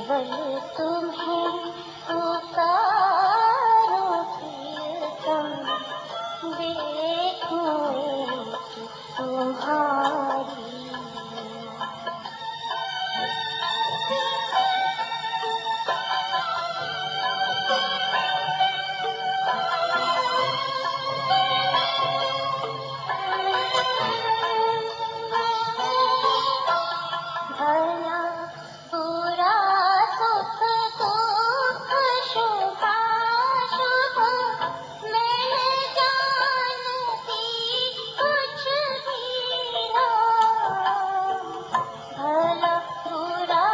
केवल तुम्हें पुकारो प्रियतम, देखूं तुम्हारी। भला बुरा सुख दुख शुभाशुभ मैं जानती कुछ भी ना। भला बुरा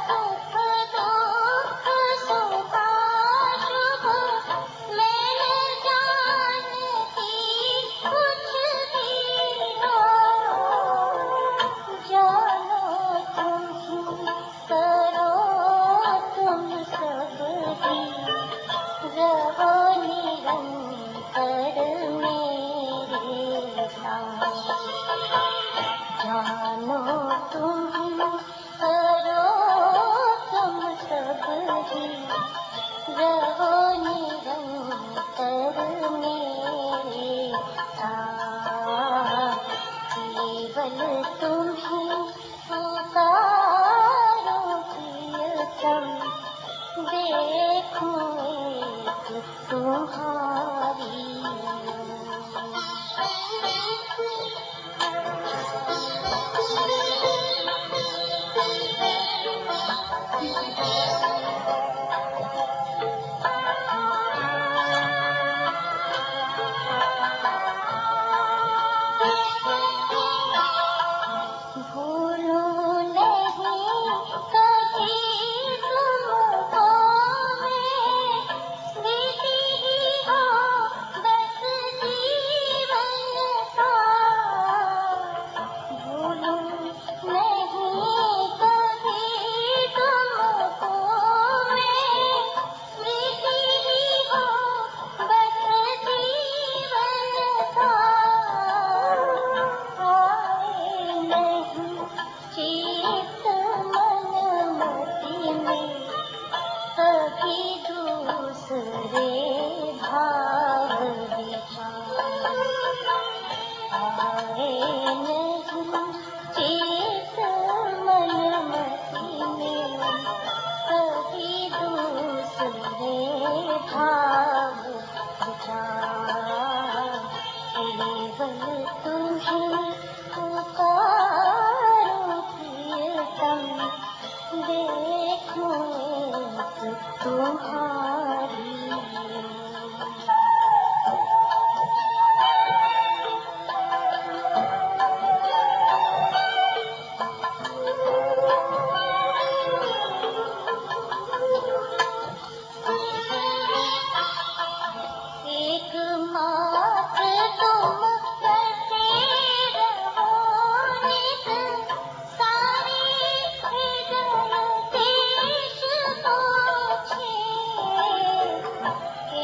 सुख दुख शुभाशुभ मैं जानती कुछ भी ना। जानो तुम करो तुम सब ही, रहो निरंतर मेरे साथ। जानो तुम करो तुम सब ही, रहो निरंतर मेरे साथ। केवल तुम्हें पुकारो प्रियतम, देखूं एक तुम्हारी। भूलूं नहीं कभी तुमको मैं, बीती ही हो बस जीवन का। भूलूं नहीं कभी तुमको मैं, बीती ही हो बस जीवन का। आए नहीं चित मन मति में कभी दूसरे भाव विचार। आए नहीं चित मन मति में कभी दूसरे भाव विचार। केवल तुम्हें पुकारो प्रियतम, देखूं एक तुम्हारी। एकमात्र तुम बसे रहो नित, सारे हृदय देश पोछे।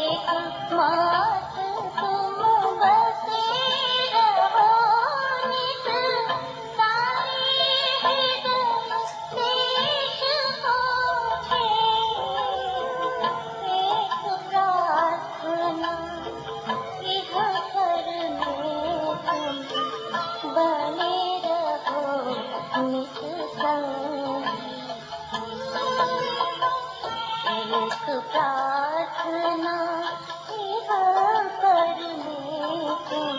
एकमात्र तुम बसे रहो नित, सारे हृदय देश पोछे। एक प्रार्थना इह करने तुम बने रहो नित संगी। एक प्रार्थना इह करने तुम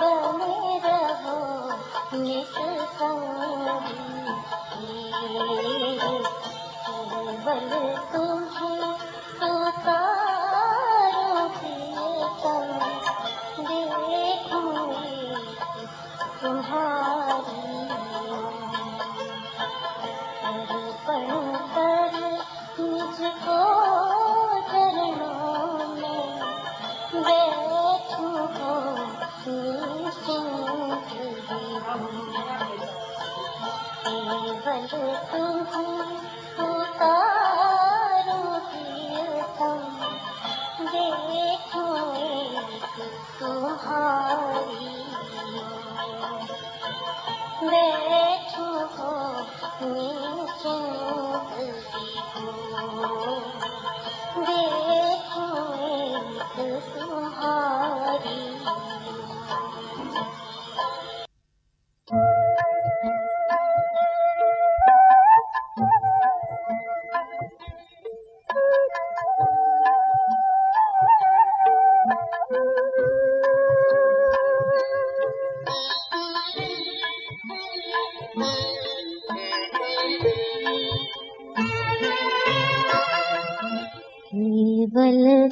बने रहो नित संगी। केवल तुम्हें पुकारो प्रियतम, देखूं एक तुम्हारी। अर्पण कर मुझको चरणों में, बैठूं हो निश्चिंत ही। केवल तुम्हें पुकारो प्रियतम, देखूं एक तुम्हारी। बैठूं हो निश्चिंत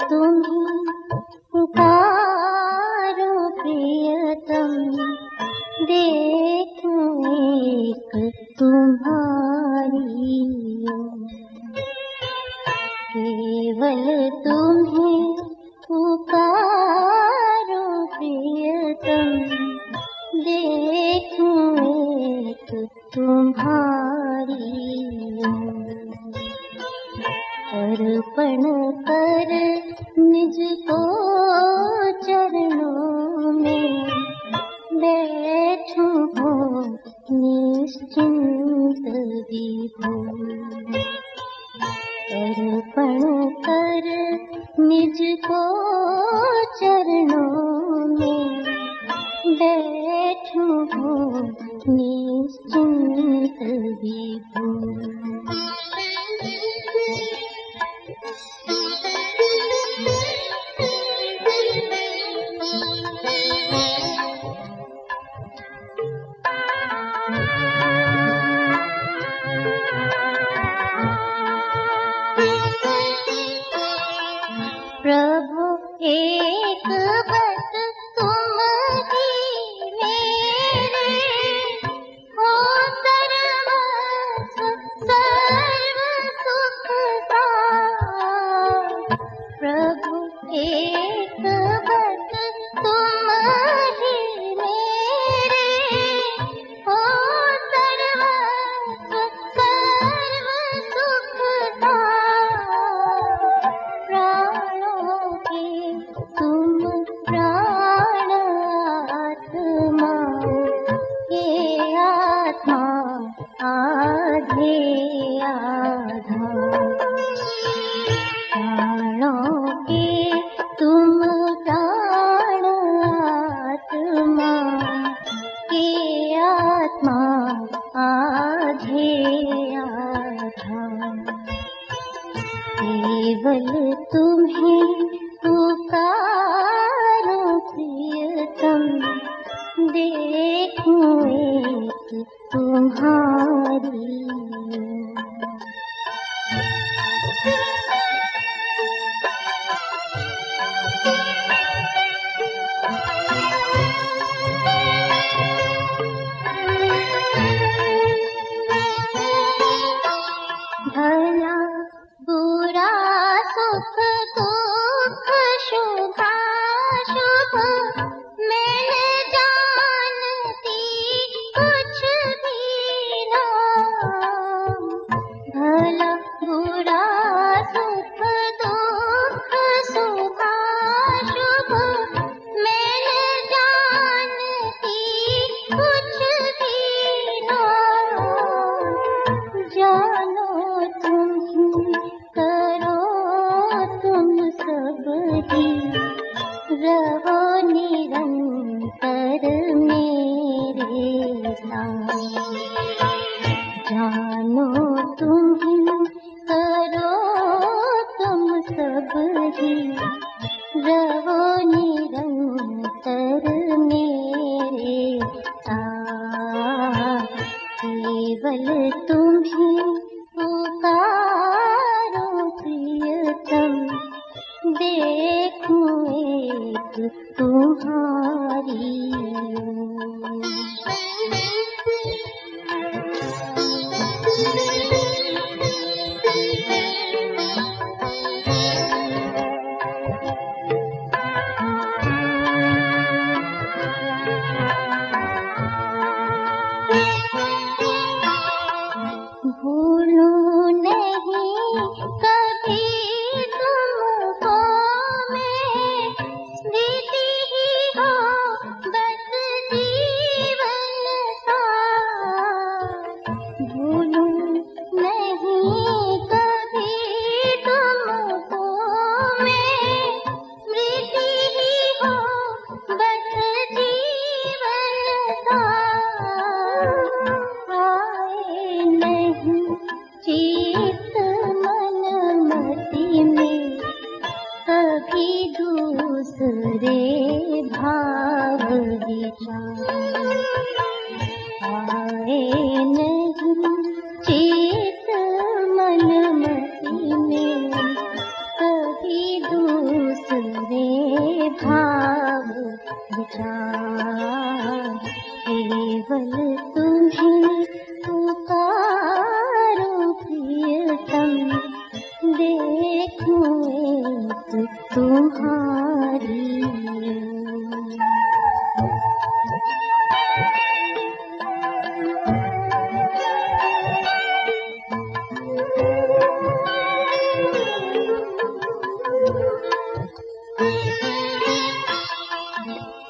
तुम्हें पुकारो प्रियतम, देखूं एक तुम्हारी ओर। केवल तुम्हें पुकारो प्रियतम, देखूं एक तुम्हारी ओर। अर्पण कर निज को चरणों में, बैठूं हो निश्चिंत विभोर। अर्पण कर निज को चरणों में, बैठूं हो निश्चिंत विभोर। प्रभु एक बस तुम ही मेरे हो, सर्वस्व सर्व सुख का। प्रभु एक बस तुम ही मेरे हो, सर्वस्व सर्व सुख का। तुम प्राण आत्मा, ये आत्मा आधे आधार। प्राणों के तुम प्राण आत्मा, ये आत्मा आधे आधार। केवल तुम्हें पुकारो प्रियतम, देखूं एक तुम्हारी भला बुरा सुख दुख शुभाशुभ मैं न जानती कुछ भी नाम। भला बुरा सुख दुख शुभाशुभ मैं न जानती कुछ भी नाम। जानो तुम करो तुम सब ही, रहो निरंतर मेरे साथ। जानो तुम करो तुम सब ही, रहो निरंतर मेरे साथ। केवल तुम्हें पुकारो प्रियतम, देखूं एक तुम्हारी भूलूं नहीं कभी तुमको मैं, स्मृति ही हो बस जीवन सार। भूलूं नहीं कभी तुमको मैं, स्मृति ही हो बस जीवन सार। आए नहीं चित मन मति में कभी दूसरे भाव विचार। आए नहीं चित मन मति में कभी दूसरे भाव विचार, केवल तुम्हें पुकारूं प्रियतम, देखूं एक तुम्हारी।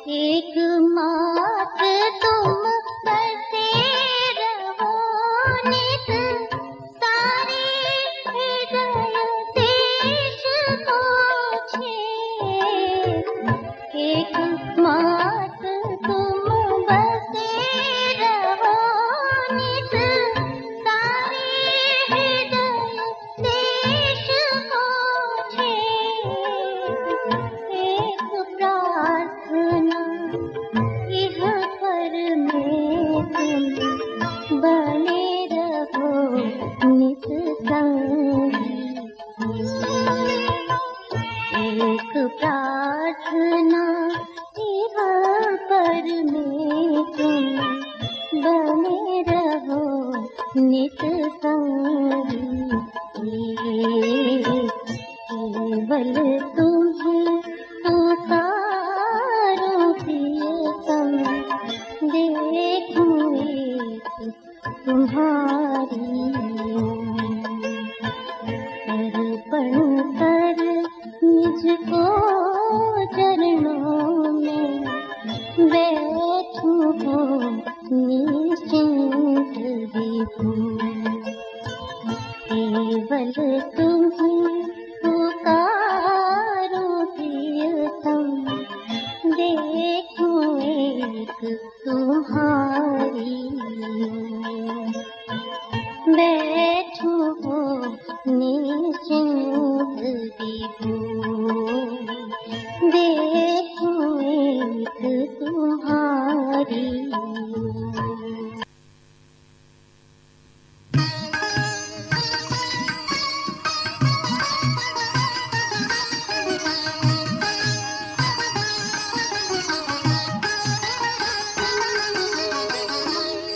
एक मात्र तुम बसे रहो नित, सारे हृदय देश पहुँचे। एक मात्र तुम बसे रहो नित, सारे हृदय देश पहुँचे। एक प्रार्थना इह पर में तुम बने रहो नित संगी। एक प्रार्थना इह पर में तुम बने रहो नित संगी। केवल तुम्हें पुकारूं प्रियतम, देखूं एक तुम्हारी। अर्पण कर मुझको चरणों में, बैठूं हो निश्चिंत विभोर। केवल तुम्हें पुकारूं प्रियतम, देखूं एक तुम्हारी। बैठूं हो निश्चिंत विभोर, देखूं एक तुम्हारी।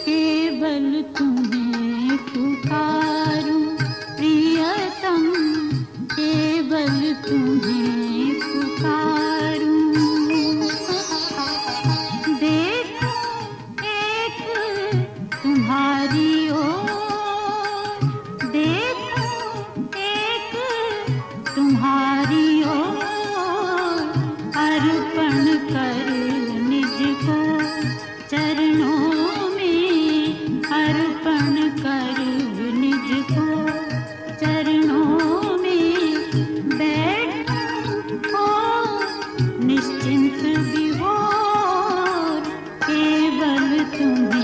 केवल तुम्हें पुकारूं प्रियतम, केवल तुम्हें पुकारूं। देखो एक तुम्हारी ओर, देखो एक तुम्हारी ओर। अर्पण कर निज को चरणों में, अर्पण कर निज को चरणों में। बैठो निश्चिंत विभोर, केवल तुम्हें